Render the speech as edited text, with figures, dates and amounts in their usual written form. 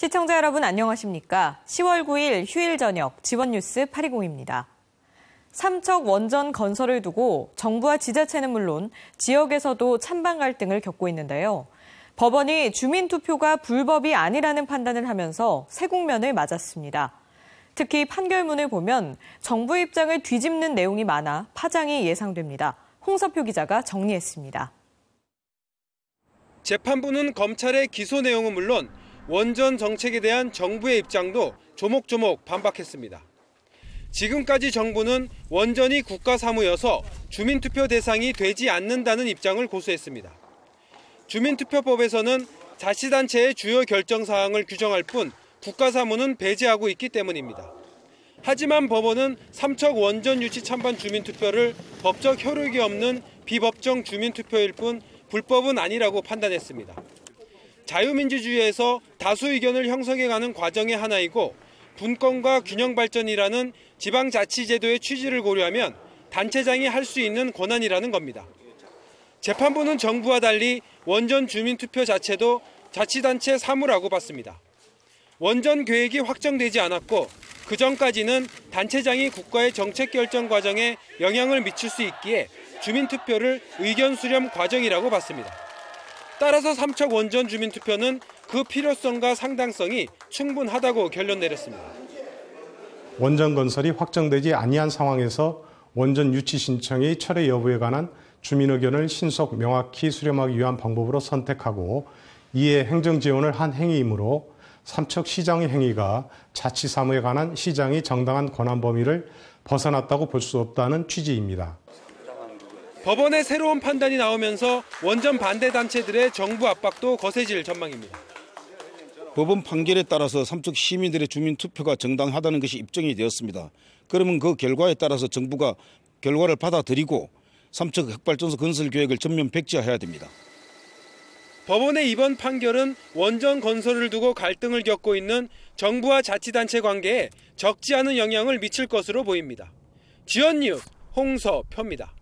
시청자 여러분 안녕하십니까? 10월 9일 휴일 저녁 지원뉴스 820입니다. 삼척 원전 건설을 두고 정부와 지자체는 물론 지역에서도 찬반 갈등을 겪고 있는데요. 법원이 주민투표가 불법이 아니라는 판단을 하면서 새 국면을 맞았습니다. 특히 판결문을 보면 정부 입장을 뒤집는 내용이 많아 파장이 예상됩니다. 홍서표 기자가 정리했습니다. 재판부는 검찰의 기소 내용은 물론 원전 정책에 대한 정부의 입장도 조목조목 반박했습니다. 지금까지 정부는 원전이 국가사무여서 주민투표 대상이 되지 않는다는 입장을 고수했습니다. 주민투표법에서는 자치단체의 주요 결정사항을 규정할 뿐 국가사무는 배제하고 있기 때문입니다. 하지만 법원은 삼척 원전 유치 찬반 주민투표를 법적 효력이 없는 비법정 주민투표일 뿐 불법은 아니라고 판단했습니다. 자유민주주의에서 다수 의견을 형성해가는 과정의 하나이고 분권과 균형 발전이라는 지방자치제도의 취지를 고려하면 단체장이 할 수 있는 권한이라는 겁니다. 재판부는 정부와 달리 원전 주민투표 자체도 자치단체 사무라고 봤습니다. 원전 계획이 확정되지 않았고 그 전까지는 단체장이 국가의 정책 결정 과정에 영향을 미칠 수 있기에 주민투표를 의견 수렴 과정이라고 봤습니다. 따라서 삼척 원전 주민투표는 그 필요성과 상당성이 충분하다고 결론 내렸습니다. 원전 건설이 확정되지 아니한 상황에서 원전 유치 신청의 철회 여부에 관한 주민 의견을 신속 명확히 수렴하기 위한 방법으로 선택하고 이에 행정 지원을 한 행위이므로 삼척 시장의 행위가 자치사무에 관한 시장의 정당한 권한 범위를 벗어났다고 볼 수 없다는 취지입니다. 법원의 새로운 판단이 나오면서 원전 반대 단체들의 정부 압박도 거세질 전망입니다. 법원 판결에 따라서 삼척 시민들의 주민투표가 정당하다는 것이 입증이 되었습니다. 그러면 그 결과에 따라서 정부가 결과를 받아들이고 삼척 핵발전소 건설 계획을 전면 백지화해야 됩니다. 법원의 이번 판결은 원전 건설을 두고 갈등을 겪고 있는 정부와 자치단체 관계에 적지 않은 영향을 미칠 것으로 보입니다. 지원뉴스 홍서표입니다.